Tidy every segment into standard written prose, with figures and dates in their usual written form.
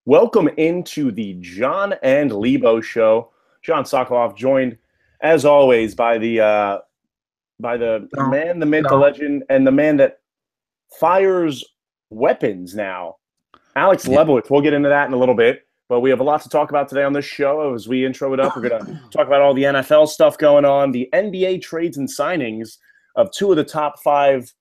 Welcome into the Jon and Lebo show. John Sokoloff, joined as always by the No, man, the myth, the no. legend, and the man that fires weapons now, Alex Yeah. Lebowitz. We'll get into that in a little bit, but we have a lot to talk about today on this show. As we intro it up, we're going to talk about all the NFL stuff going on, the NBA trades and signings of two of the top five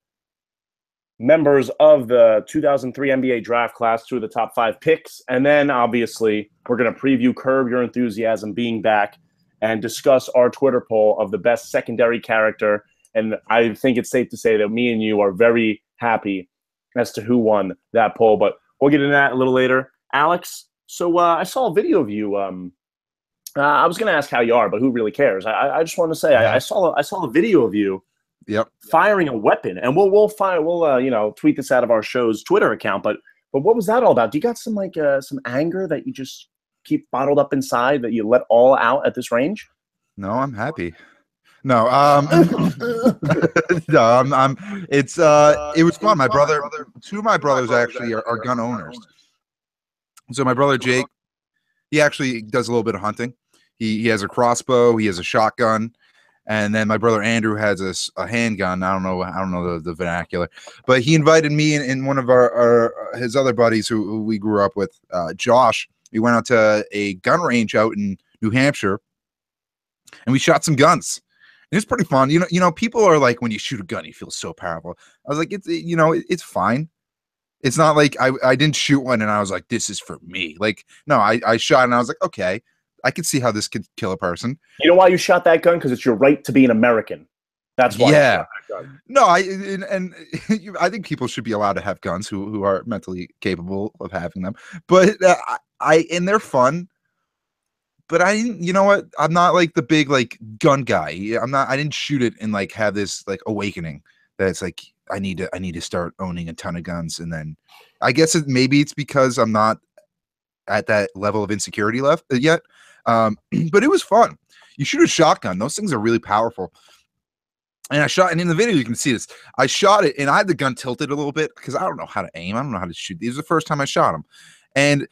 members of the 2003 NBA draft class, two of the top five picks. And then, obviously, we're going to preview Curb Your Enthusiasm being back and discuss our Twitter poll of the best secondary character. And I think it's safe to say that me and you are very happy as to who won that poll. But we'll get into that a little later. Alex, so I saw a video of you. I was going to ask how you are, but who really cares? I just want to say I saw a video of you Yep. firing a weapon, and we'll tweet this out of our show's Twitter account. But what was that all about? Do you got some some anger that you just keep bottled up inside that you let all out at this range? No, I'm happy. No, no, it was fun. Two of my brothers actually are gun owners. So my brother Jake, he actually does a little bit of hunting. He has a crossbow, he has a shotgun, and then my brother Andrew has a handgun. I don't know the vernacular, but he invited me and one of his other buddies who we grew up with, Josh. We went out to a gun range out in New Hampshire, and we shot some guns. It was pretty fun. You know, people are like, when you shoot a gun, you feel so powerful. I was like, it's fine. It's not like I didn't shoot one and I was like, this is for me. Like, no, I shot and I was like, okay, I can see how this could kill a person. You know why you shot that gun? Because it's your right to be an American. That's why. Yeah. You shot that gun. No, I think people should be allowed to have guns who are mentally capable of having them. But and they're fun. But you know what? I'm not like the big like gun guy. I didn't shoot it and like have this like awakening that it's like I need to start owning a ton of guns. And then I guess maybe it's because I'm not at that level of insecurity left yet. But it was fun. You shoot a shotgun; those things are really powerful. And I shot, and in the video you can see this. I shot it, and I had the gun tilted a little bit because I don't know how to aim. I don't know how to shoot. This was the first time I shot him, and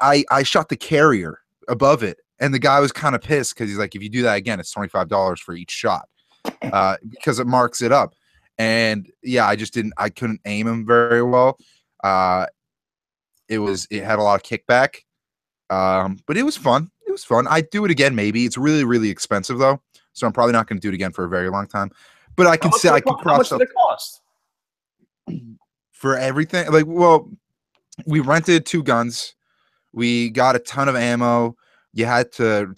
I shot the carrier above it, and the guy was kind of pissed because he's like, if you do that again, it's $25 for each shot because it marks it up. And yeah, I couldn't aim him very well. It had a lot of kickback, but it was fun. It was fun. I'd do it again, maybe. It's really, really expensive though, so I'm probably not going to do it again for a very long time. But I can say I can How much did it cost? For everything. Like, well, we rented 2 guns. We got a ton of ammo. You had to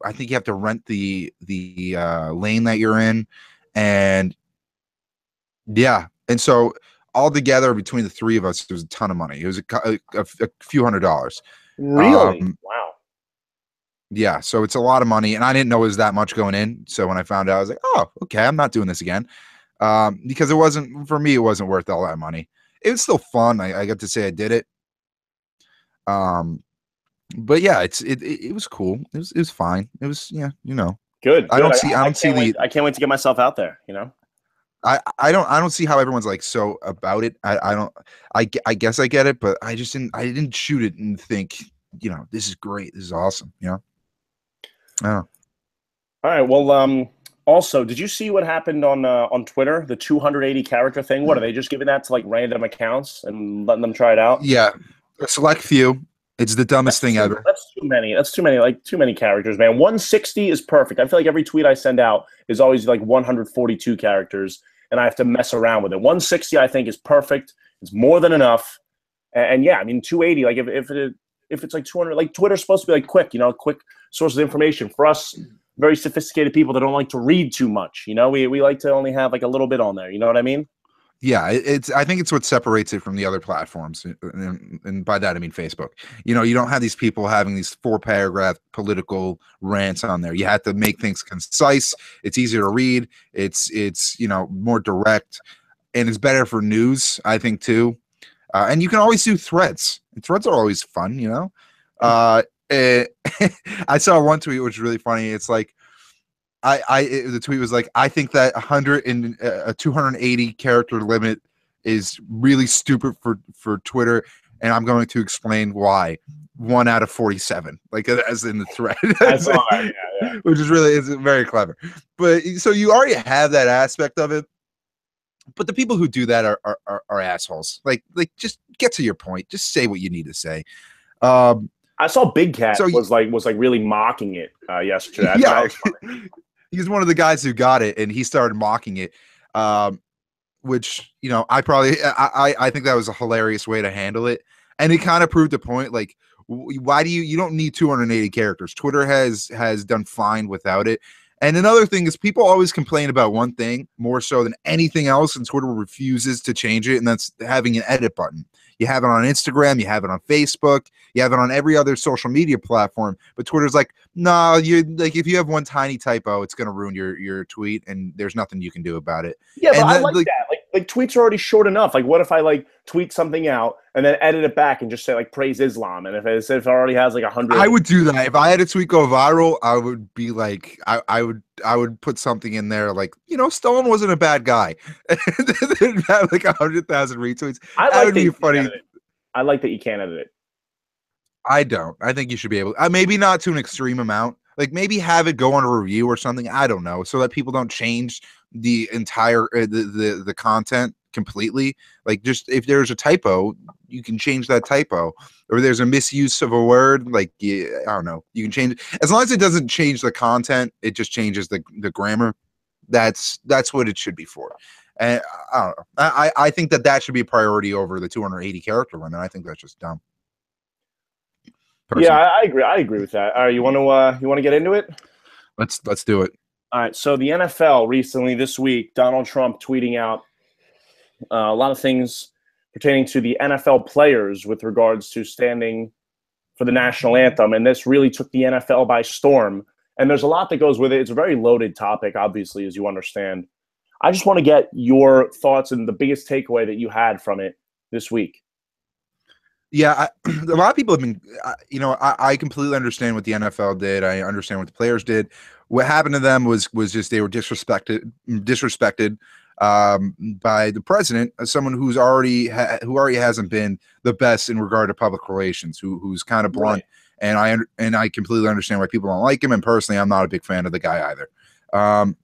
I think you have to rent the lane that you're in, and yeah, and so all together between the 3 of us, it was a ton of money. It was a few $100s. Really? Wow. Yeah, so it's a lot of money, and I didn't know it was that much going in. So when I found out, I was like, oh, okay, I'm not doing this again, because it wasn't for me. It wasn't worth all that money. It was still fun. I got to say I did it. But yeah, it was cool. It was fine. It was Good. I don't see I can't wait to get myself out there. You know. I don't see how everyone's like so about it. I guess I get it, but I didn't shoot it and think, this is great. This is awesome. Oh. All right. Well, also, did you see what happened on Twitter? The 280 character thing. What are they just giving that to like random accounts and letting them try it out? Yeah, a select few. It's the dumbest thing ever. That's too many. That's too many. Like too many characters, man. 160 is perfect. I feel like every tweet I send out is always like 142 characters, and I have to mess around with it. 160, I think, is perfect. It's more than enough. And yeah, I mean, 280. Like if it's like 200, like Twitter's supposed to be like quick, quick source of information. For us, very sophisticated people that don't like to read too much, we like to only have like a little bit on there. You know what I mean? Yeah, I think it's what separates it from the other platforms, and by that I mean Facebook. You don't have these people having these 4-paragraph political rants on there. You have to make things concise. It's easier to read. It's more direct, and it's better for news, I think, too. And you can always do threads. Threads are always fun, I saw one tweet which was really funny. It's like, the tweet was like, I think that a 280 character limit is really stupid for Twitter, and I'm going to explain why. 1 out of 47, like as in the thread. I saw that, yeah. Which is very clever. But so you already have that aspect of it. But the people who do that are assholes. Like just get to your point. Just say what you need to say. I saw Big Cat So- was really mocking it yesterday. I thought Yeah, that was funny. he's one of the guys who got it, and he started mocking it. Which, you know, I think that was a hilarious way to handle it, and it kind of proved the point. Like, why do you don't need 280 characters? Twitter has done fine without it. And another thing is, people always complain about one thing more so than anything else, and Twitter refuses to change it, and that's having an edit button. You have it on Instagram, you have it on Facebook, you have it on every other social media platform, but Twitter's like, no, you like if you have one tiny typo, it's going to ruin your tweet, and there's nothing you can do about it. Yeah, but and I like that. Like tweets are already short enough. Like, what if I like tweet something out and then edit it back and just say like praise Islam? And if it already has like 100, I would do that if I had a tweet go viral. I would be like, I would put something in there like, you know, Stone wasn't a bad guy. And have like 100,000 retweets. That would be funny. I like that you can't edit it. I don't. I think you should be able. Maybe not to an extreme amount. Like maybe have it go on a review or something. I don't know, so that people don't change the entire the content completely. Like just if there's a typo, you can change that typo, or there's a misuse of a word. Like I don't know, you can change it as long as it doesn't change the content. It just changes the grammar. That's what it should be for. And I don't know. I think that should be a priority over the 280 character limit. I think that's just dumb. Personally. Yeah, I agree. I agree with that. All right, you want to get into it? Let's do it. All right. So the NFL recently this week, Donald Trump tweeting out a lot of things pertaining to the NFL players with regards to standing for the national anthem, and this really took the NFL by storm. And there's a lot that goes with it. It's a very loaded topic, obviously, as you understand. I just want to get your thoughts and the biggest takeaway that you had from it this week. Yeah, a lot of people have been, you know, I completely understand what the NFL did. I understand what the players did. What happened to them was just they were disrespected by the president, as someone who's already hasn't been the best in regard to public relations, who's kind of blunt. Right. And I completely understand why people don't like him. And personally, I'm not a big fan of the guy either.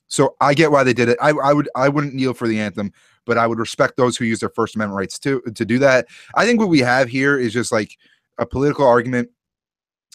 So I get why they did it. I wouldn't kneel for the anthem, but I would respect those who use their First Amendment rights to do that. I think what we have here is just like a political argument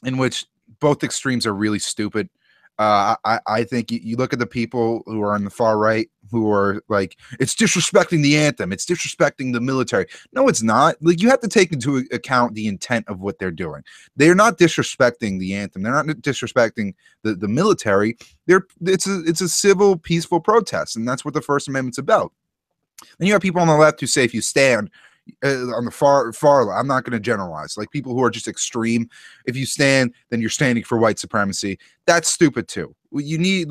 in which both extremes are really stupid. I think you look at the people who are on the far right who are like, it's disrespecting the anthem, it's disrespecting the military. No, it's not. Like, you have to take into account the intent of what they're doing. They're not disrespecting the anthem. They're not disrespecting the military. It's a civil, peaceful protest, and that's what the First Amendment's about. Then you have people on the left who say if you stand on the far left, I'm not going to generalize, like people who are just extreme. If you stand, then you're standing for white supremacy. That's stupid too. You need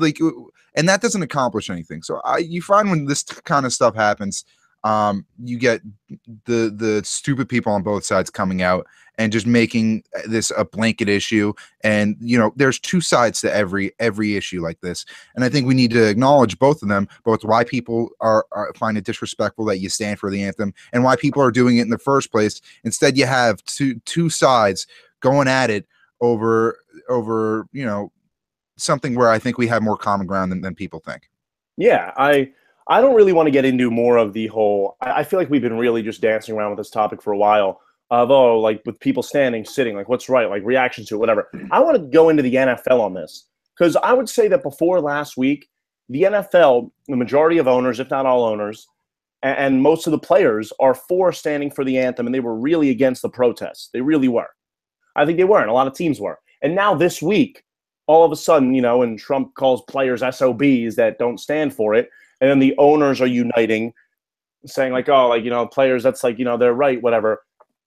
and that doesn't accomplish anything. So you find when this kind of stuff happens, you get the stupid people on both sides coming out and just making this a blanket issue. And, you know, there's two sides to every issue like this. And I think we need to acknowledge both of them, both why people are find it disrespectful that you stand for the anthem and why people are doing it in the first place. Instead, you have two sides going at it over, you know, something where I think we have more common ground than people think. Yeah, I don't really want to get into more of the whole. I feel like we've been really just dancing around with this topic for a while. Although, like, with people standing, sitting, like, what's right, like, reactions to it, whatever. I want to go into the NFL on this because I would say that before last week, the NFL, the majority of owners, if not all owners, and most of the players are for standing for the anthem, and they were really against the protests. They really were. I think they were, and a lot of teams were. And now this week, all of a sudden, you know, and Trump calls players SOBs that don't stand for it, and then the owners are uniting, saying, like, oh, like, you know, players, that's like, you know, they're right, whatever.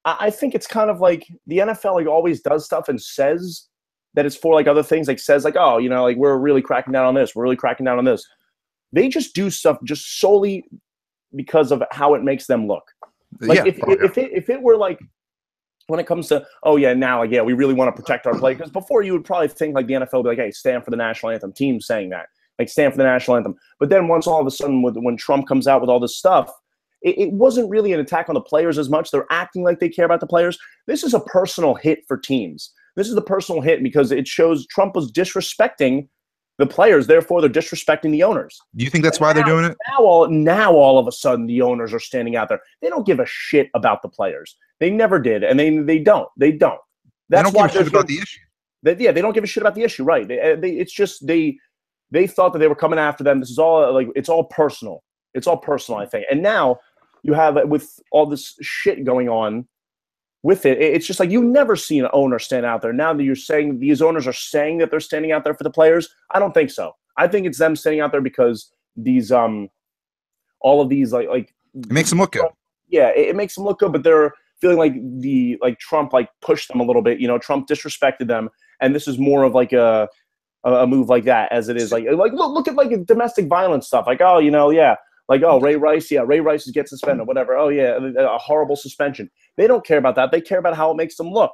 I think it's kind of like the NFL like always does stuff and says that it's for like other things, like says like, oh, you know, like we're really cracking down on this. We're really cracking down on this. They just do stuff just solely because of how it makes them look. Like if it were like when it comes to, oh yeah, now like, yeah, we really want to protect our play. Because before you would probably think like the NFL would be like, hey, stand for the national anthem. Teams saying that, like stand for the national anthem. But then once all of a sudden when Trump comes out with all this stuff, it wasn't really an attack on the players as much. They're acting like they care about the players. This is a personal hit for teams. This is the personal hit because it shows Trump was disrespecting the players. Therefore, they're disrespecting the owners. Do you think that's why they're doing it? Now all of a sudden, the owners are standing out there. They don't give a shit about the players. They never did, and they don't. They don't. That's why give a shit about the issue. They don't give a shit about the issue, right? It's just they thought that they were coming after them. This is all like it's all personal. It's all personal, I think. And now you have with all this shit going on with it, it's just like you never seen an owner stand out there. Now that you're saying these owners are saying that they're standing out there for the players, I don't think so. I think it's them standing out there because these all of these like it makes them look good. Yeah, it makes them look good, but they're feeling like Trump pushed them a little bit. Trump disrespected them, and this is more of a move like that as it is look at domestic violence stuff. Ray Rice gets suspended, whatever. Oh yeah, a horrible suspension. They don't care about that. They care about how it makes them look.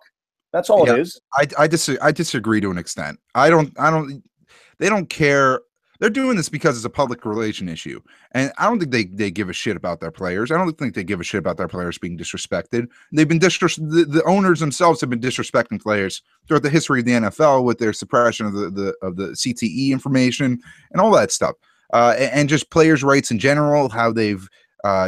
That's all it is. I disagree to an extent. They don't care. They're doing this because it's a public relation issue. And I don't think they give a shit about their players. I don't think they give a shit about their players being disrespected. They've been the owners themselves have been disrespecting players throughout the history of the NFL with their suppression of the CTE information and all that stuff. And just players' rights in general, how they've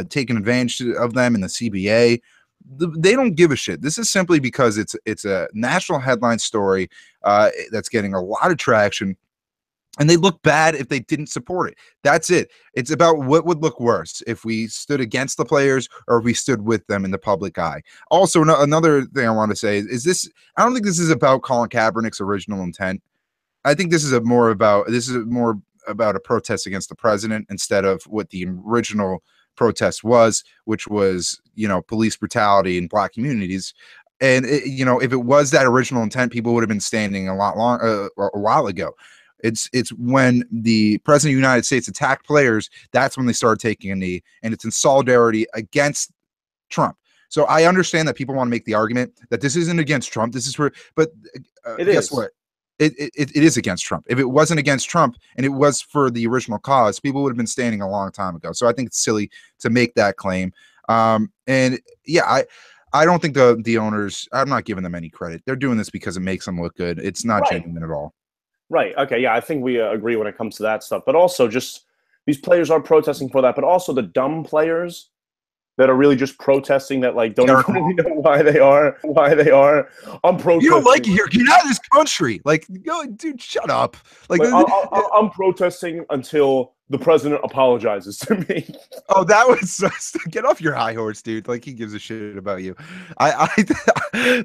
taken advantage of them in the CBA. They don't give a shit. This is simply because it's a national headline story that's getting a lot of traction, and they look bad if they didn't support it. That's it. It's about what would look worse if we stood against the players or if we stood with them in the public eye. Also, another thing I want to say is this: I don't think this is about Colin Kaepernick's original intent. I think this is more about a protest against the president instead of what the original protest was, which was, police brutality in black communities. And, if it was that original intent, people would have been standing a while ago. It's when the president of the United States attacked players, that's when they started taking a knee, and it's in solidarity against Trump. So I understand that people want to make the argument that this isn't against Trump. This is but guess what? It is against Trump. If it wasn't against Trump and it was for the original cause, people would have been standing a long time ago. So I think it's silly to make that claim. And yeah, I don't think the owners, I'm not giving them any credit. They're doing this because it makes them look good. It's not genuine at all. Right. Okay. Yeah, I think we agree when it comes to that stuff. But also just these players are protesting for that, but also the dumb players that are really just protesting that don't even really know why they are. I'm protesting. You don't like it here. Get out of this country. Dude, shut up. I'm protesting until the president apologizes to me. Oh, that was get off your high horse, dude. He gives a shit about you. I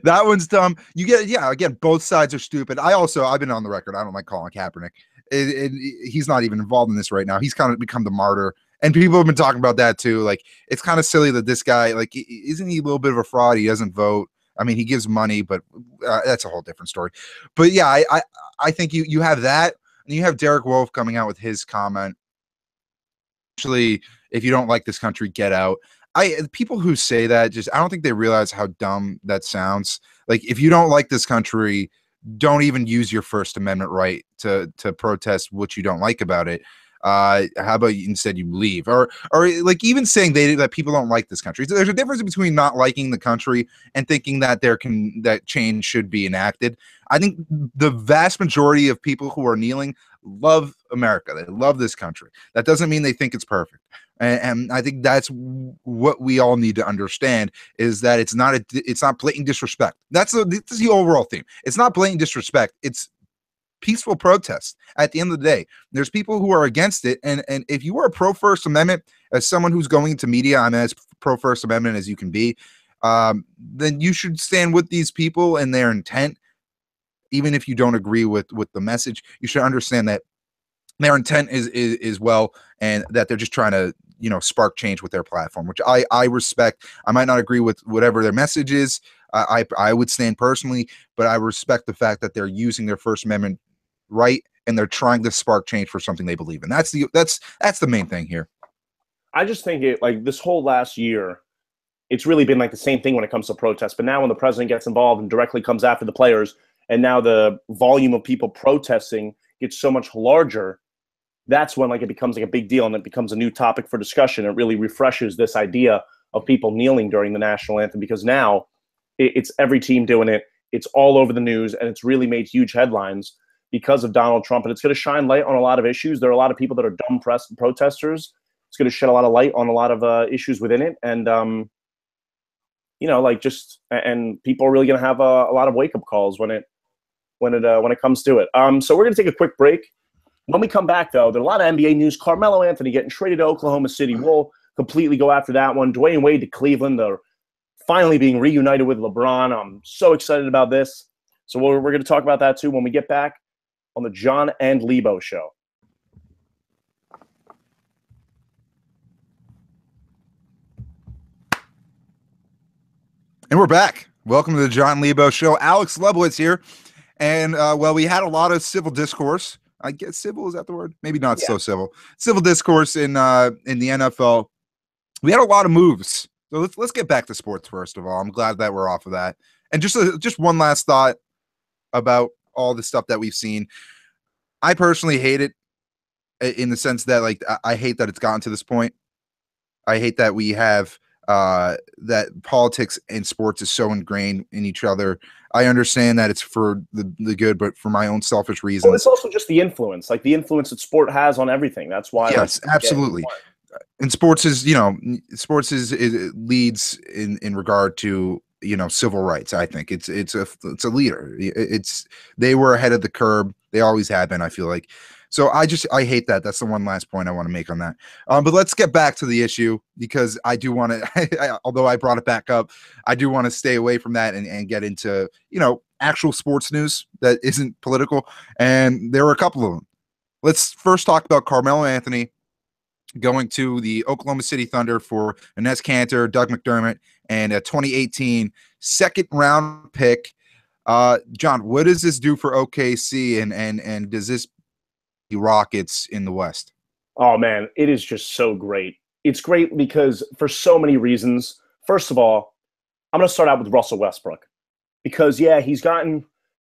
that one's dumb. You get again, both sides are stupid. I've been on the record. I don't like Colin Kaepernick. He's not even involved in this right now. He's kind of become the martyr. And people have been talking about that too. It's kind of silly that this guy, isn't he a little bit of a fraud? He doesn't vote. I mean, he gives money, but that's a whole different story. But yeah, I think you have that, and you have Derek Wolfe coming out with his comment. Actually, if you don't like this country, get out. People who say that I don't think they realize how dumb that sounds. If you don't like this country, don't even use your First Amendment right to protest what you don't like about it. How about instead you leave, or even saying that people don't like this country. There's a difference between not liking the country and thinking that that change should be enacted. I think the vast majority of people who are kneeling love America. They love this country. That doesn't mean they think it's perfect. And I think that's what we all need to understand is that it's not blatant disrespect. That's the overall theme. It's not blatant disrespect. It's peaceful protest. At the end of the day, there's people who are against it, and if you are pro First Amendment, as someone who's going into media, I'm as pro First Amendment as you can be, then you should stand with these people and their intent. Even if you don't agree with the message, you should understand that their intent is well, and that they're just trying to spark change with their platform, which I respect. I might not agree with whatever their message is. I would stand personally, but I respect the fact that they're using their First Amendment right, and they're trying to spark change for something they believe in. That's the main thing here. I just think this whole last year, it's really been the same thing when it comes to protests. But now when the president gets involved and directly comes after the players, and now the volume of people protesting gets so much larger, that's when like it becomes like a big deal and it becomes a new topic for discussion. It really refreshes this idea of people kneeling during the national anthem, because now it's every team doing it. It's all over the news, and it's really made huge headlines because of Donald Trump. And it's going to shine light on a lot of issues. There are a lot of people that are dumb protesters. It's going to shed a lot of light on a lot of issues within it. And, and people are really going to have a lot of wake-up calls when it comes to it. So we're going to take a quick break. When we come back, though, there's a lot of NBA news. Carmelo Anthony getting traded to Oklahoma City. We'll completely go after that one. Dwyane Wade to Cleveland. They're finally being reunited with LeBron. I'm so excited about this. So we're going to talk about that, too, when we get back on the Jon and Lebo show. And we're back. Welcome to the Jon Lebo show. Alex Lebowitz here. And, we had a lot of civil discourse. I guess civil, is that the word? Maybe not so civil. Civil discourse in the NFL. We had a lot of moves. So let's get back to sports first of all. I'm glad that we're off of that. And just one last thought about all the stuff that we've seen. I personally hate it in the sense that, like, I hate that it's gotten to this point. I hate that we have that politics and sports is so ingrained in each other. I understand that it's for the good, but for my own selfish reasons. Well, it's also just the influence, like the influence that sport has on everything. That's why. Yes, absolutely. And sports is, it leads in regard to, civil rights. I think it's a leader. They were ahead of the curve. They always have been, I feel like. So I hate that. That's the one last point I want to make on that. But let's get back to the issue, because I do want to, although I brought it back up, I do want to stay away from that and get into, actual sports news that isn't political. And there were a couple of them. Let's first talk about Carmelo Anthony going to the Oklahoma City Thunder for Enes Kanter, Doug McDermott, and a 2018 second-round pick. John, what does this do for OKC, and does this Rockets in the West? Oh man, it is just so great. It's great because for so many reasons. First of all, I'm going to start out with Russell Westbrook, because he averaged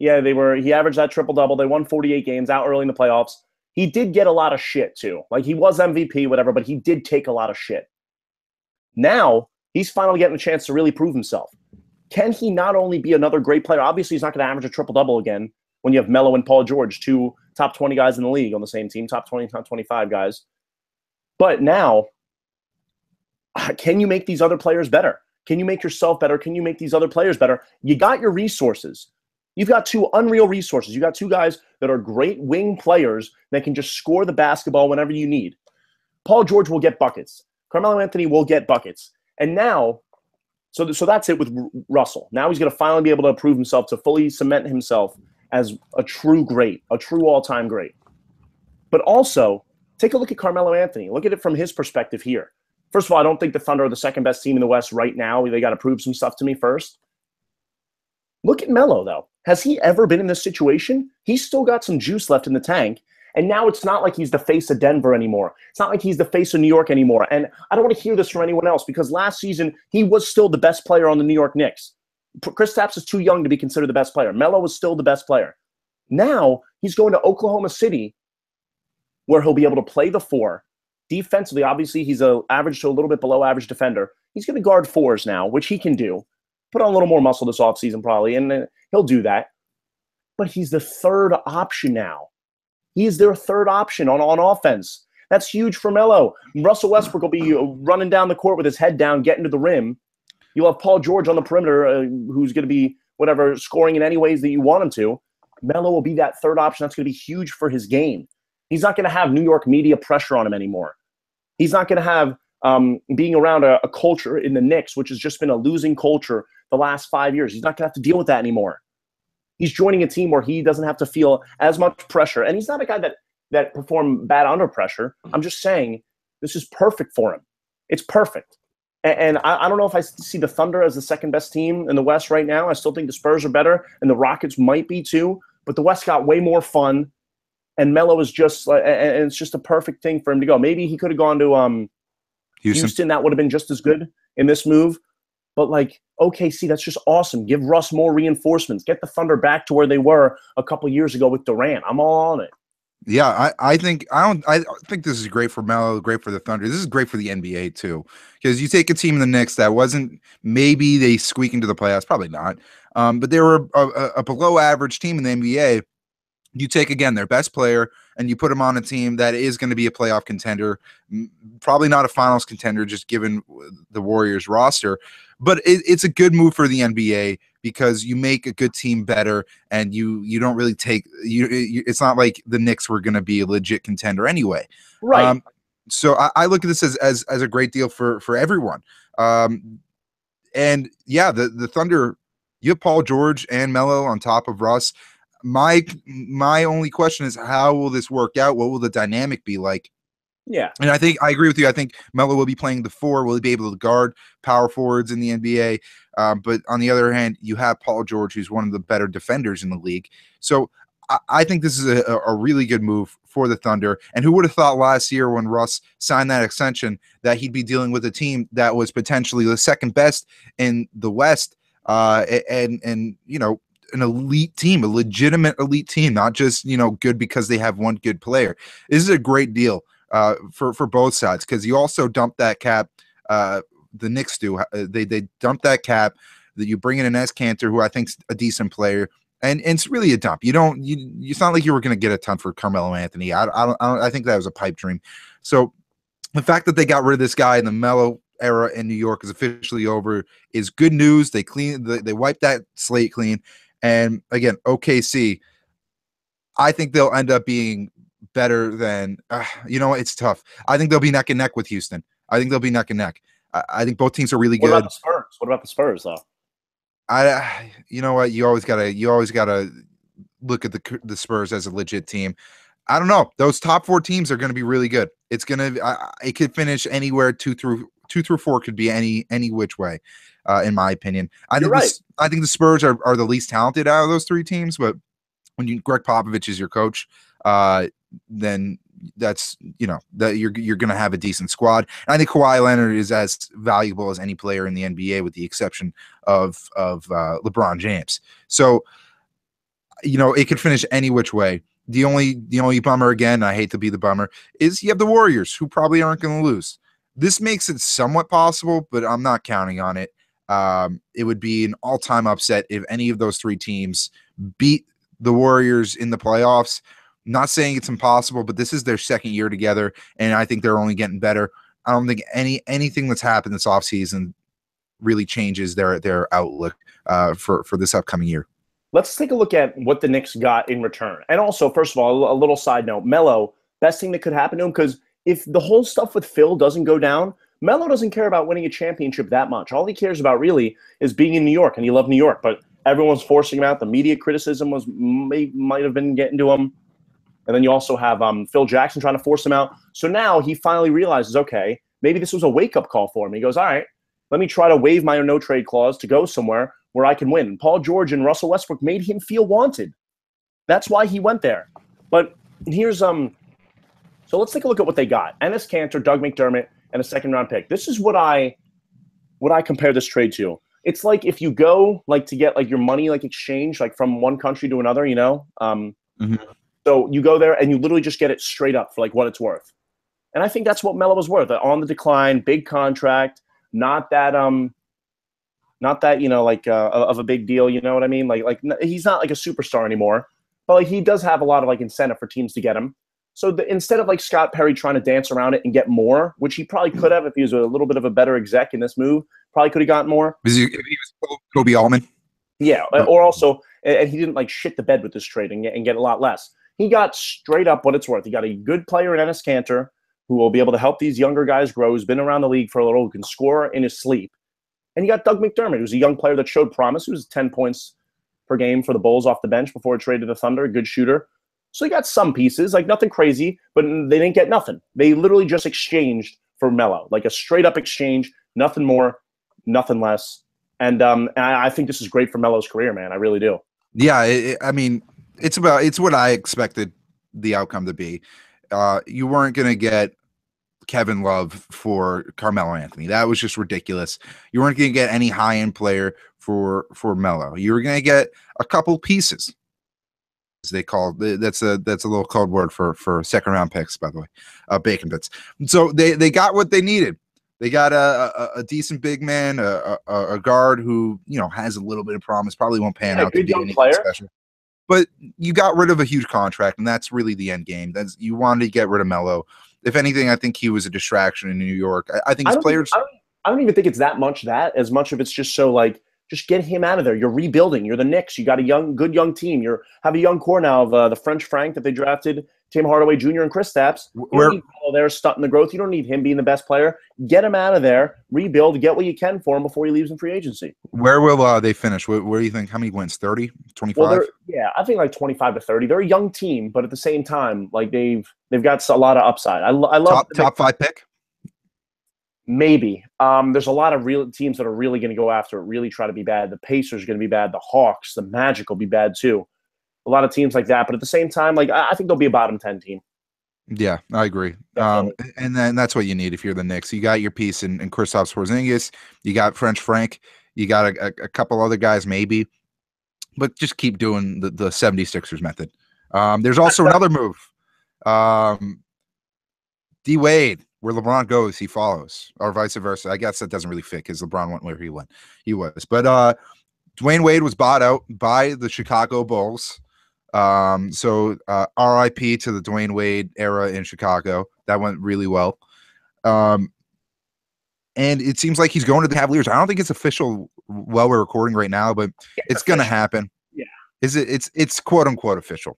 that triple-double. They won 48 games out early in the playoffs. He did get a lot of shit too. Like, he was MVP, whatever, but he did take a lot of shit. Now he's finally getting a chance to really prove himself. Can he not only be another great player? Obviously, he's not going to average a triple-double again when you have Melo and Paul George, two top 20 guys in the league on the same team, top 20, top 25 guys. But now, can you make these other players better? Can you make yourself better? Can you make these other players better? You got your resources. You've got two unreal resources. You got two guys that are great wing players that can just score the basketball whenever you need. Paul George will get buckets. Carmelo Anthony will get buckets. And now, so that's it with Russell. Now he's going to finally be able to prove himself, to fully cement himself as a true great, a true all-time great. But also, take a look at Carmelo Anthony. Look at it from his perspective here. First of all, I don't think the Thunder are the second best team in the West right now. They got to prove some stuff to me first. Look at Melo, though. Has he ever been in this situation? He's still got some juice left in the tank. And now it's not like he's the face of Denver anymore. It's not like he's the face of New York anymore. And I don't want to hear this from anyone else, because last season he was still the best player on the New York Knicks. Kristaps is too young to be considered the best player. Melo was still the best player. Now he's going to Oklahoma City, where he'll be able to play the four. Defensively, obviously, he's an average to a little bit below average defender. He's going to guard fours now, which he can do. Put on a little more muscle this offseason probably, and he'll do that. But he's the third option now. He is their third option on offense. That's huge for Melo. Russell Westbrook will be running down the court with his head down, getting to the rim. You'll have Paul George on the perimeter, who's going to be whatever, scoring in any ways that you want him to. Melo will be that third option. That's going to be huge for his game. He's not going to have New York media pressure on him anymore. He's not going to have being around a culture in the Knicks, which has just been a losing culture the last 5 years. He's not going to have to deal with that anymore. He's joining a team where he doesn't have to feel as much pressure. And he's not a guy that performed bad under pressure. I'm just saying this is perfect for him. It's perfect. And I don't know if I see the Thunder as the second best team in the West right now. I still think the Spurs are better, and the Rockets might be too. But the West got way more fun, and Melo is just and it's just a perfect thing for him to go. Maybe he could have gone to Houston. That would have been just as good in this move. But like OKC, that's just awesome. Give Russ more reinforcements. Get the Thunder back to where they were a couple years ago with Durant. I'm all on it. Yeah, I think this is great for Melo, great for the Thunder. This is great for the NBA too, because you take a team in the Knicks that wasn't, maybe they squeak into the playoffs, probably not, but they were a below average team in the NBA. You take again their best player and you put him on a team that is going to be a playoff contender, probably not a finals contender, just given the Warriors roster. But it's a good move for the NBA because you make a good team better, and you don't really take you. It's not like the Knicks were going to be a legit contender anyway. Right. So I look at this as a great deal for everyone. And yeah, the Thunder, you have Paul George and Melo on top of Russ. My only question is, how will this work out? What will the dynamic be like? Yeah. And I think I agree with you. I think Melo will be playing the four. Will he be able to guard power forwards in the NBA? But on the other hand, you have Paul George, who's one of the better defenders in the league. So I think this is a really good move for the Thunder. And who would have thought last year when Russ signed that extension that he'd be dealing with a team that was potentially the second best in the West, and you know, an elite team, a legitimate elite team, not just, you know, good because they have one good player. This is a great deal for both sides, because you also dump that cap. The Knicks do. They dump that cap. That you bring in an S Cantor, who I think's a decent player, and it's really a dump. You don't. It's not like you were going to get a ton for Carmelo Anthony. I think that was a pipe dream. So the fact that they got rid of this guy in the Melo era in New York is officially over is good news. They wiped that slate clean. And again, OKC, I think they'll end up being better than, you know, it's tough. I think they'll be neck and neck with Houston. I think they'll be neck and neck. I think both teams are really What good. about the Spurs? What about the Spurs, though? You know what? You always gotta look at the Spurs as a legit team. I don't know. Those top four teams are going to be really good. It's going to, it could finish anywhere two through four, could be any which way, in my opinion. I You're think right. I think the Spurs are the least talented out of those three teams, but when Greg Popovich is your coach, then that's, you know, that you're going to have a decent squad. And I think Kawhi Leonard is as valuable as any player in the NBA, with the exception of LeBron James. So, you know, it could finish any which way. The only bummer, again, I hate to be the bummer, is you have the Warriors, who probably aren't going to lose. This makes it somewhat possible, but I'm not counting on it. It would be an all-time upset if any of those three teams beat the Warriors in the playoffs. Not saying it's impossible, but this is their second year together, and I think they're only getting better. I don't think anything that's happened this offseason really changes their outlook for this upcoming year. Let's take a look at what the Knicks got in return. And also, first of all, a little side note, Melo, best thing that could happen to him, because if the whole stuff with Phil doesn't go down, Melo doesn't care about winning a championship that much. All he cares about really is being in New York, and he loved New York. But everyone's forcing him out. The media criticism might have been getting to him. And then you also have Phil Jackson trying to force him out. So now he finally realizes, okay, maybe this was a wake-up call for him. He goes, all right, let me try to waive my no-trade clause to go somewhere where I can win. And Paul George and Russell Westbrook made him feel wanted. That's why he went there. But here's so let's take a look at what they got. Enes Kanter, Doug McDermott, and a second-round pick. This is what I compare this trade to. It's like if you go like to get like your money like exchange like from one country to another, you know. So you go there and you literally just get it straight up for like what it's worth. And I think that's what Melo was worth. On the decline, big contract, not that you know, like of a big deal, you know what I mean? Like he's not like a superstar anymore, but like he does have a lot of like incentive for teams to get him. So instead of like Scott Perry trying to dance around it and get more, which he probably could have if he was a little bit of a better exec in this move, probably could have gotten more. If he was Kobe Altman. Yeah, or also, and he didn't like shit the bed with this trade and get a lot less. He got straight up what it's worth. He got a good player in Enes Kanter who will be able to help these younger guys grow, who's been around the league for a little, who can score in his sleep. And you got Doug McDermott, who's a young player that showed promise, who was 10 points per game for the Bulls off the bench before he traded the Thunder, a good shooter. So he got some pieces, like nothing crazy, but they didn't get nothing. They literally just exchanged for Melo, like a straight-up exchange, nothing more, nothing less. And I think this is great for Melo's career, man. I really do. Yeah, I mean, it's what I expected the outcome to be. You weren't going to get Kevin Love for Carmelo Anthony. That was just ridiculous. You weren't going to get any high-end player for Melo. You were going to get a couple pieces. they call that's a little code word for second round picks, by the way, bacon bits. So they got what they needed. They got a decent big man, a guard who has a little bit of promise. Probably won't pan out to be anything player. special. But you got rid of a huge contract, and that's really the end game. You wanted to get rid of Melo. If anything, I think he was a distraction in New York. I think his players. I don't even think it's that much as much of it's just so like just get him out of there. You're rebuilding. You're the Knicks. You got a good young team. You have a young core now of the French Frank that they drafted, Tim Hardaway Jr. and Kristaps. You don't need Melo there stunting the growth. You don't need him being the best player. Get him out of there. Rebuild. Get what you can for him before he leaves in free agency. Where will they finish? Where do you think? How many wins? 30? 25? Well, I think like 25 to 30. They're a young team, but at the same time, like they've got a lot of upside. I love top 5 pick. Maybe. There's a lot of real teams that are really going to go after it, really try to be bad. The Pacers are going to be bad. The Hawks, the Magic will be bad too. A lot of teams like that. But at the same time, like I think they'll be a bottom 10 team. Yeah, I agree. And then that's what you need if you're the Knicks. You got your piece in Kristaps Porzingis. You got French Frank. You got a couple other guys maybe. But just keep doing the 76ers method. There's also another move. D Wade. Where LeBron goes, he follows, or vice versa. I guess that doesn't really fit because LeBron went where he was. But Dwyane Wade was bought out by the Chicago Bulls. So RIP to the Dwyane Wade era in Chicago. That went really well. And it seems like he's going to the Cavaliers. I don't think it's official while we're recording right now, but it's going to happen. Yeah. It's quote unquote official.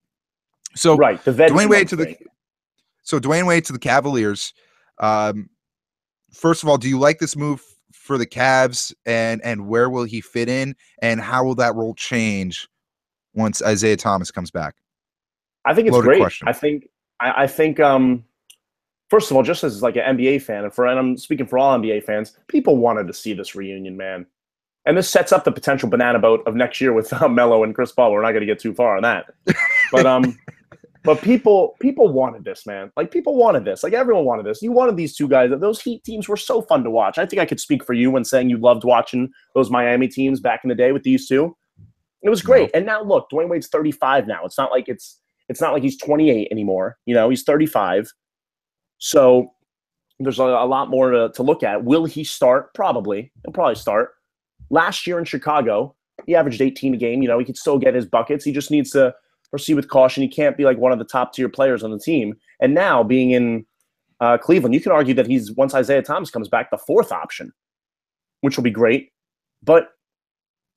So right. Dwyane Wade to the Cavaliers. First of all, do you like this move for the Cavs, and where will he fit in, and how will that role change once Isaiah Thomas comes back? I think it's great. Question. I think first of all, just as like an NBA fan, and I'm speaking for all NBA fans, people wanted to see this reunion, man. And this sets up the potential banana boat of next year with Melo and Chris Paul. We're not going to get too far on that, but people wanted this, man. Like people wanted this. Like everyone wanted this. You wanted these two guys. Those Heat teams were so fun to watch. I think I could speak for you when saying you loved watching those Miami teams back in the day with these two. It was great. And now look, Dwyane Wade's 35 now. It's not like not like he's 28 anymore. He's 35. So there's a lot more to look at. Will he start? Probably. He'll probably start. Last year in Chicago, he averaged 18 a game. He could still get his buckets. He just needs to proceed with caution. He can't be like one of the top tier players on the team. And now being in Cleveland, you can argue that he's, once Isaiah Thomas comes back, the fourth option, which will be great. But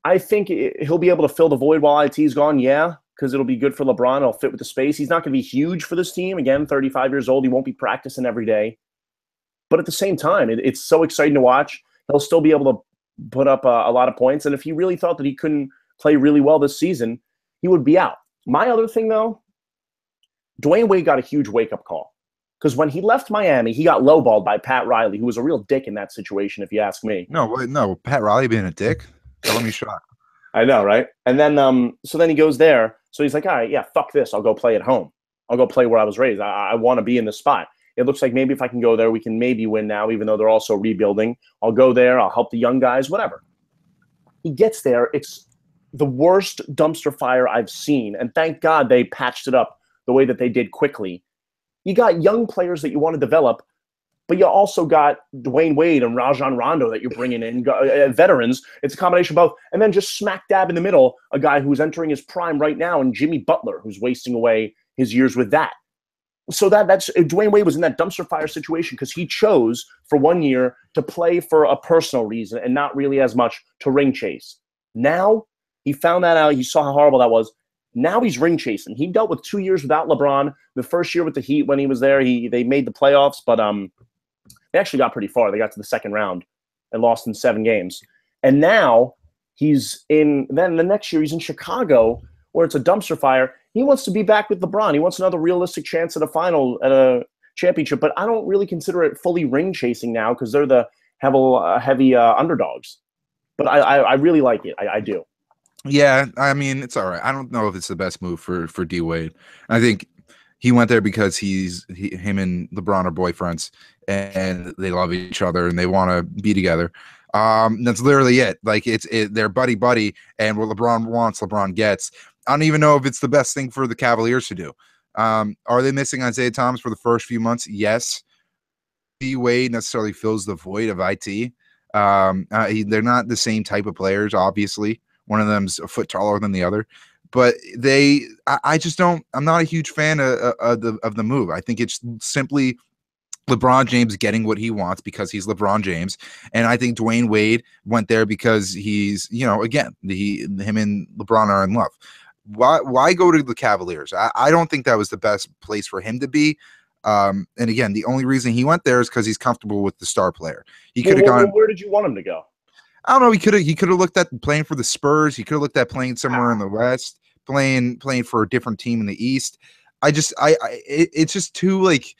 I think he'll be able to fill the void while IT's gone. Yeah, because it'll be good for LeBron. It'll fit with the space. He's not going to be huge for this team. Again, 35 years old. He won't be practicing every day. But at the same time, it's so exciting to watch. He'll still be able to put up a lot of points. And if he really thought that he couldn't play really well this season, he would be out. My other thing, though, Dwyane Wade got a huge wake-up call. Because when he left Miami, he got lowballed by Pat Riley, who was a real dick in that situation, if you ask me. No, Pat Riley being a dick? That let me shock. I know, right? And then so then he goes there. So he's like, all right, yeah, fuck this. I'll go play at home. I'll go play where I was raised. I want to be in this spot. It looks like maybe if I can go there, we can maybe win now, even though they're also rebuilding. I'll go there. I'll help the young guys, whatever. He gets there. It's the worst dumpster fire I've seen. And thank God they patched it up the way that they did quickly. You got young players that you want to develop, but you also got Dwyane Wade and Rajon Rondo that you're bringing in, veterans. It's a combination of both. And then just smack dab in the middle, a guy who's entering his prime right now, and Jimmy Butler, who's wasting away his years with that. So that's Dwyane Wade was in that dumpster fire situation because he chose for 1 year to play for a personal reason and not really as much to ring chase. Now he found that out. He saw how horrible that was. Now he's ring chasing. He dealt with 2 years without LeBron. The first year with the Heat when he was there, they made the playoffs, but they actually got pretty far. They got to the second round and lost in 7 games. And now then the next year he's in Chicago where it's a dumpster fire. He wants to be back with LeBron. He wants another realistic chance at a championship, but I don't really consider it fully ring chasing now because they're the heavy underdogs. But I really like it. I do. Yeah, I mean, it's all right. I don't know if it's the best move for D Wade. I think he went there because him and LeBron are boyfriends and they love each other and they want to be together. That's literally it. Like they're buddy, and what LeBron wants, LeBron gets. I don't even know if it's the best thing for the Cavaliers to do. Are they missing Isaiah Thomas for the first few months? Yes. D Wade necessarily fills the void of IT. They're not the same type of players, obviously. One of them's a foot taller than the other. But I just don't. I'm not a huge fan of the move. I think it's simply LeBron James getting what he wants because he's LeBron James, and I think Dwyane Wade went there because he's, again, him and LeBron are in love. Why go to the Cavaliers? I don't think that was the best place for him to be. And again, the only reason he went there is because he's comfortable with the star player. He could have gone. Where did you want him to go? I don't know. He could have looked at playing for the Spurs. He could have looked at playing somewhere in the West, playing for a different team in the East. It's just too like.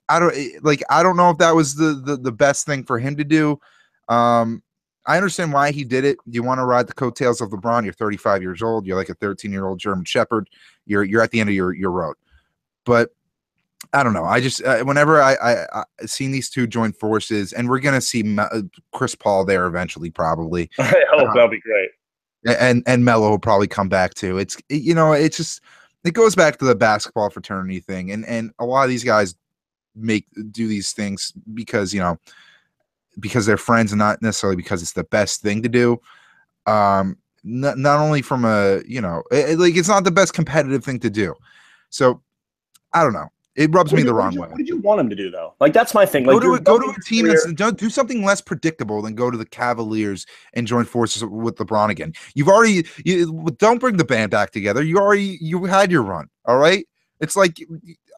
I don't know if that was the best thing for him to do. I understand why he did it. You want to ride the coattails of LeBron. You're 35 years old. You're like a 13-year-old German Shepherd. You're at the end of your road. But I don't know. I just whenever I seen these two join forces, and we're gonna see Chris Paul there eventually, probably. I hope that'll be great. And Melo will probably come back too. It's it goes back to the basketball fraternity thing, and a lot of these guys do these things because they're friends and not necessarily because it's the best thing to do. Not only from it's not the best competitive thing to do. So I don't know. It rubs me the wrong way. What did you want him to do though? Like, that's my thing. Go to a team and do something less predictable than go to the Cavaliers and join forces with LeBron again. Don't bring the band back together. You had your run. All right. It's like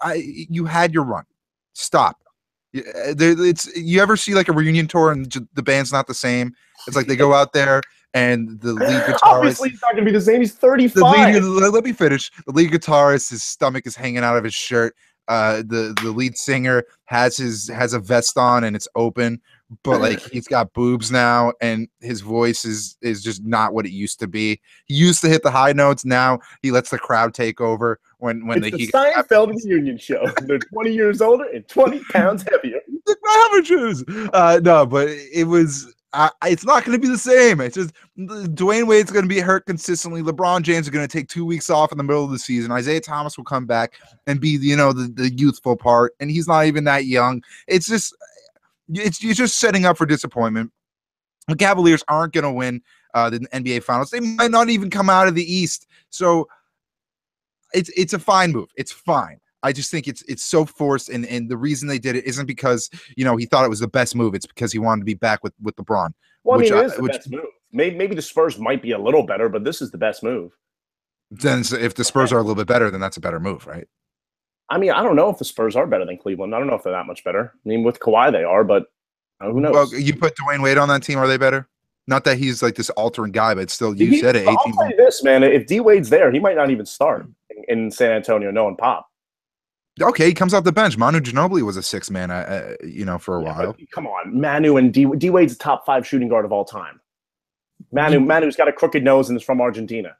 you had your run. Stop. You ever see like a reunion tour and the band's not the same? It's like they go out there and the lead guitarist. Obviously, he's not going to be the same. He's 35. Let me finish. The lead guitarist, his stomach is hanging out of his shirt. The lead singer has a vest on and it's open, but like he's got boobs now and his voice is just not what it used to be. He used to hit the high notes. Now he lets the crowd take over when it's the Seinfeld reunion show. They're 20 years older and 20 pounds heavier. Amateurs. No, but it was. It's not going to be the same. It's just Dwyane Wade's going to be hurt consistently. LeBron James is going to take 2 weeks off in the middle of the season. Isaiah Thomas will come back and be, the youthful part, and he's not even that young. It's just, you're just setting up for disappointment. The Cavaliers aren't going to win the NBA Finals. They might not even come out of the East. So it's a fine move. It's fine. I just think it's so forced, and the reason they did it isn't because he thought it was the best move. It's because he wanted to be back with LeBron. Well, it is the best move. Maybe the Spurs might be a little better, but this is the best move. Then if the Spurs are a little bit better, then that's a better move, right? I mean, I don't know if the Spurs are better than Cleveland. I don't know if they're that much better. I mean, with Kawhi they are, but who knows? Well, you put Dwyane Wade on that team. Are they better? Not that he's like this altering guy, but still, you said it. I'll tell you this, man. If D Wade's there, he might not even start in San Antonio, knowing Pop. Okay, he comes off the bench. Manu Ginobili was a six man, for a while. Come on, Manu and D Wade's a top 5 shooting guard of all time. Manu's got a crooked nose and is from Argentina.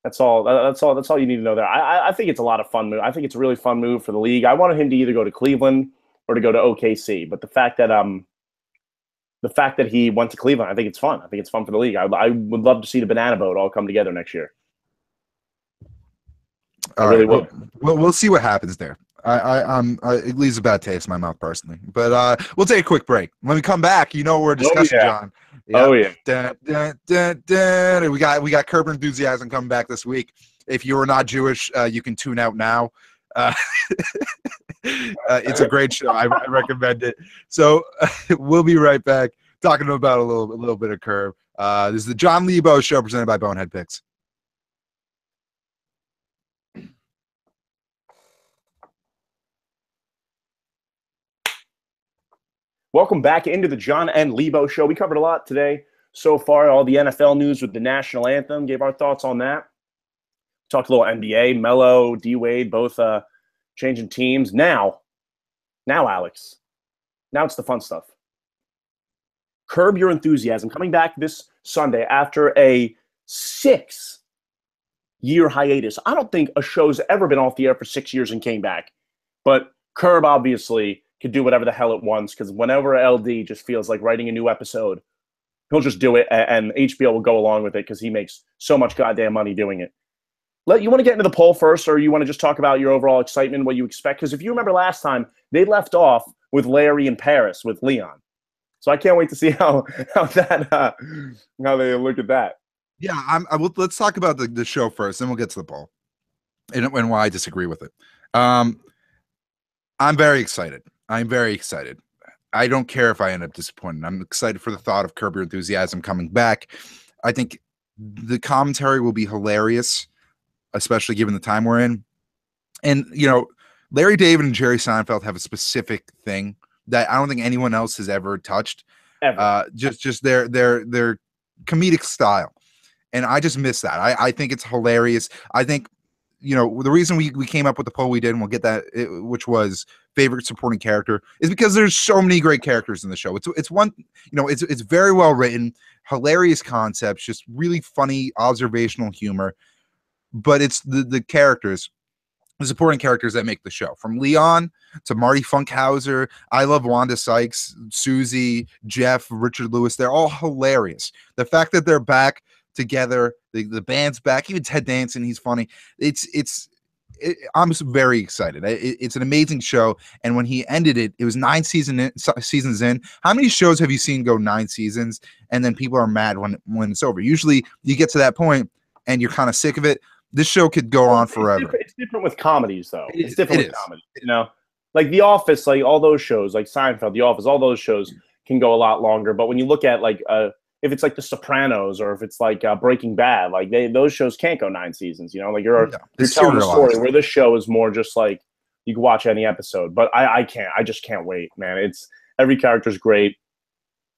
That's all you need to know there. I think it's a lot of fun move. I think it's a really fun move for the league. I wanted him to either go to Cleveland or to go to OKC, but the fact that he went to Cleveland, I think it's fun. I think it's fun for the league. I would love to see the banana boat all come together next year. All right, we'll see what happens there. It leaves a bad taste in my mouth personally, but we'll take a quick break. When we come back, we're discussing John. Yeah. Oh yeah. We got Curb Your Enthusiasm coming back this week. If you are not Jewish, you can tune out now. It's a great show. I recommend it. So we'll be right back talking about a little bit of Curb. This is the Jon Lebo Show presented by Bonehead Picks. Welcome back into the Jon and Lebo Show. We covered a lot today so far. All the NFL news with the national anthem. Gave our thoughts on that. Talked a little NBA. Melo, D Wade, both changing teams. Now, Alex. Now it's the fun stuff. Curb Your Enthusiasm. Coming back this Sunday after a 6-year hiatus. I don't think a show's ever been off the air for 6 years and came back. But Curb obviously could do whatever the hell it wants, because whenever LD just feels like writing a new episode, He'll just do it, and HBO will go along with it because he makes so much goddamn money doing it. You want to get into the poll first, or you want to just talk about your overall excitement, what you expect? Because if you remember last time, they left off with Larry in Paris with Leon. So I can't wait to see how they look at that. Yeah, let's talk about the show first, then we'll get to the poll and why I disagree with it. I'm very excited. I'm very excited. I don't care if I end up disappointed. I'm excited for the thought of Curb Your Enthusiasm coming back. I think the commentary will be hilarious, especially given the time we're in. And, Larry David and Jerry Seinfeld have a specific thing that I don't think anyone else has ever touched. Ever. Just their comedic style. And I just miss that. I think it's hilarious. I think, the reason we came up with the poll we did, and we'll get that, which was favorite supporting character, is because there's so many great characters in the show. It's very well written, hilarious concepts, just really funny observational humor. But it's the characters, the supporting characters that make the show. From Leon to Marty Funkhauser, I love Wanda Sykes, Susie, Jeff, Richard Lewis. They're all hilarious. The fact that they're back together, the band's back, even Ted Danson, he's funny. I'm very excited. It's an amazing show. And when he ended it, it was 9 seasons in. How many shows have you seen go 9 seasons and then people are mad when it's over? Usually you get to that point and you're kind of sick of it. This show could go on forever. It's different with comedies, though. It's different with comedies. Like The Office, like all those shows, like Seinfeld, The Office, all those shows can go a lot longer. But when you look at if it's like The Sopranos or if it's like Breaking Bad, like those shows can't go 9 seasons. Like you're telling a story. Where this show is more just like you can watch any episode. But I can't. I just can't wait, man. Every character's great.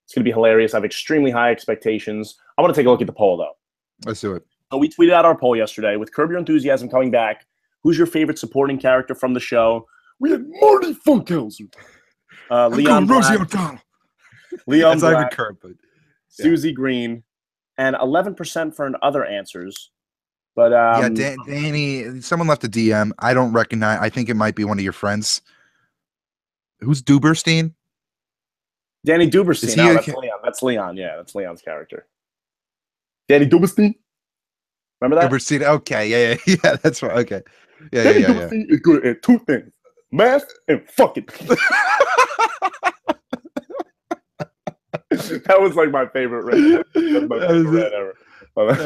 It's gonna be hilarious. I have extremely high expectations. I want to take a look at the poll though. Let's do it. So we tweeted out our poll yesterday with Curb Your Enthusiasm coming back. Who's your favorite supporting character from the show? We had Marty Funkhauser, Leon Rosie O'Donnell, Leon Black, Black, Curb, but, Susie Green, and 11% for other answers. But Danny, someone left a DM. I don't recognize. I think it might be one of your friends. Who's Duberstein? Danny Duberstein. No, that's Leon. That's Leon. Yeah, that's Leon's character. Danny Duberstein. Remember that? Duberstein. Okay, yeah. That's right. Okay, yeah. Duberstein is good at 2 things: math and fucking. That was like my favorite rant. That's my favorite rant ever. But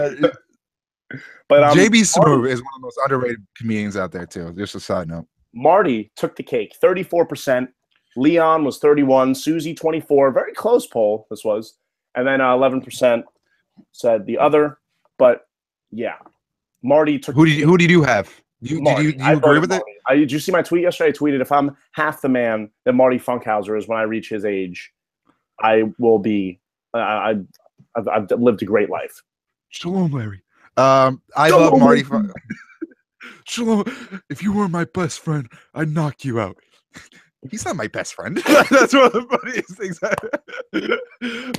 JB Smoove is one of the most underrated comedians out there too. Just a side note. Marty took the cake, 34%. Leon was 31. Susie 24. Very close poll. This was, and then 11% said the other. But yeah, Marty took. Who did you have? Did you agree with it? Did you see my tweet yesterday? I tweeted, if I'm half the man that Marty Funkhauser is when I reach his age, I will be. I've lived a great life. Shalom, Larry. I love Marty. Shalom. If you were my best friend, I'd knock you out. He's not my best friend. That's one of the funniest things.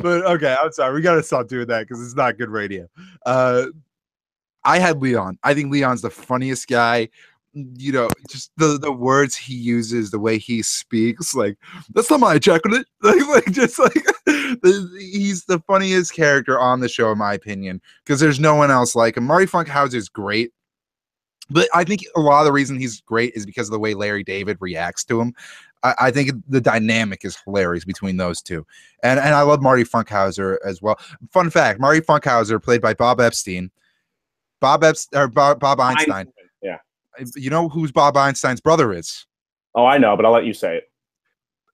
But okay, I'm sorry. We got to stop doing that because it's not good radio. I had Leon. I think Leon's the funniest guy. Just the words he uses, the way he speaks, like that's not my chocolate. He's the funniest character on the show, in my opinion, because there's no one else like him. Marty Funkhauser is great, but I think a lot of the reason he's great is because of the way Larry David reacts to him. I think the dynamic is hilarious between those two, and I love Marty Funkhauser as well. Fun fact: Marty Funkhauser, played by Bob Epstein. Bob Einstein. Yeah. You know who's Bob Einstein's brother is? Oh, I know, but I'll let you say it.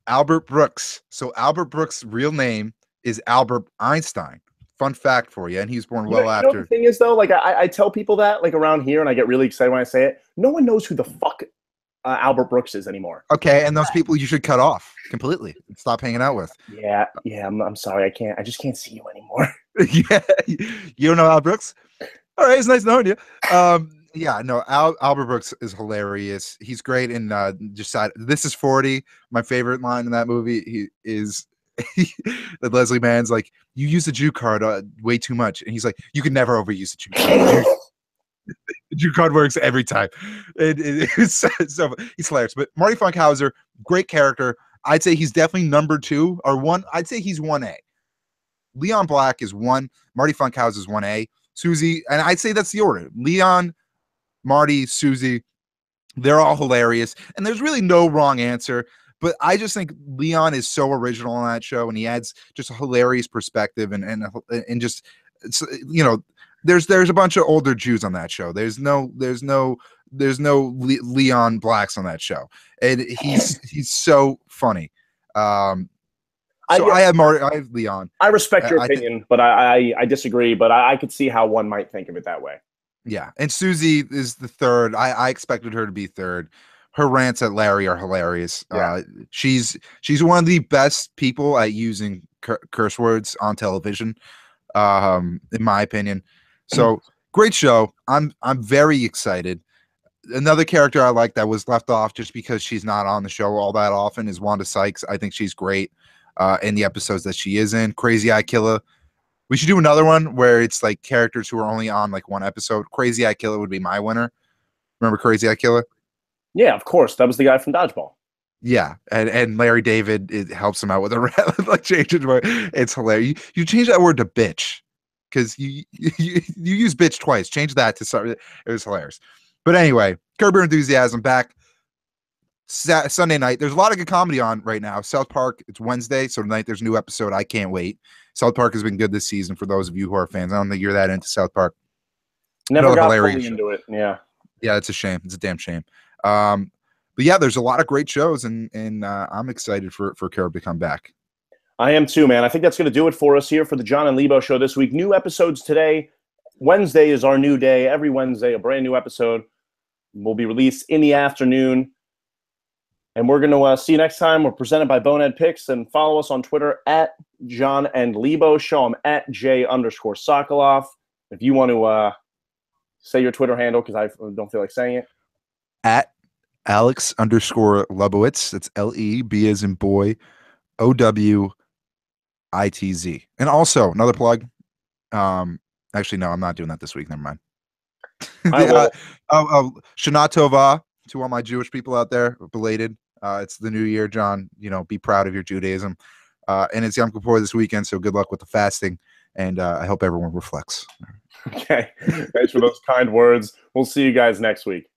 Albert Brooks. So Albert Brooks' real name is Albert Einstein. Fun fact for you, and he was born after. The thing is, though, like I tell people that, like around here, and I get really excited when I say it. No one knows who the fuck Albert Brooks is anymore. Okay, and those people you should cut off completely and stop hanging out with. Yeah. I'm sorry, I just can't see you anymore. Yeah, you don't know Albert Brooks? All right, it's nice knowing you. Yeah, no, Albert Brooks is hilarious. He's great in This Is 40. My favorite line in that movie that Leslie Mann's like, you use the Jew card way too much. And he's like, you can never overuse the Jew card. The Jew card works every time. It's so he's hilarious. But Marty Funkhauser, great character. I'd say he's definitely number 2 or 1. I'd say he's 1A. Leon Black is 1, Marty Funkhouse is 1A, Susie, and I'd say that's the order. Leon, Marty, Susie, they're all hilarious, and there's really no wrong answer. But I just think Leon is so original on that show, and he adds just a hilarious perspective, and just, there's a bunch of older Jews on that show. There's no Leon Blacks on that show, and he's so funny. I have Leon. I respect your opinion, but I disagree. But I could see how one might think of it that way. Yeah, and Susie is the third. I expected her to be third. Her rants at Larry are hilarious. Yeah. She's one of the best people at using curse words on television, in my opinion. So great show. I'm very excited. Another character I like that was left off just because she's not on the show all that often is Wanda Sykes. I think she's great in the episodes that she is in. Crazy Eye Killer. We should do another one where it's like characters who are only on like one episode. Crazy Eye Killer would be my winner. Remember Crazy Eye Killer? Yeah, of course. That was the guy from Dodgeball. Yeah, and Larry David, it helps him out with a like change it. It's hilarious. You change that word to bitch because you use bitch twice. Change that to something. It was hilarious. But anyway, Curb Your Enthusiasm back Sunday night. There's a lot of good comedy on right now. South Park, it's Wednesday, so tonight there's a new episode. I can't wait. South Park has been good this season for those of you who are fans. I don't think you're that into South Park. Never got fully into it. Yeah. Yeah, it's a shame. It's a damn shame. But yeah, there's a lot of great shows, and I'm excited for Curb to come back. I am too, man. I think that's going to do it for us here for the Jon and Lebo show this week. New episodes today. Wednesday is our new day. Every Wednesday, a brand new episode will be released in the afternoon. And we're going to see you next time. We're presented by Bonehead Picks, and follow us on Twitter at Jon and Lebo Show. I'm at J_Sokolov. If you want to say your Twitter handle, because I don't feel like saying it. At Alex_Lebowitz. That's LEB as in boy, OWITZ. And also another plug. Actually, no, I'm not doing that this week. Never mind. Shana Tova to all my Jewish people out there, belated. It's the new year, John. Be proud of your Judaism. And it's Yom Kippur this weekend, so good luck with the fasting. And I hope everyone reflects. Okay. Thanks for those kind words. We'll see you guys next week.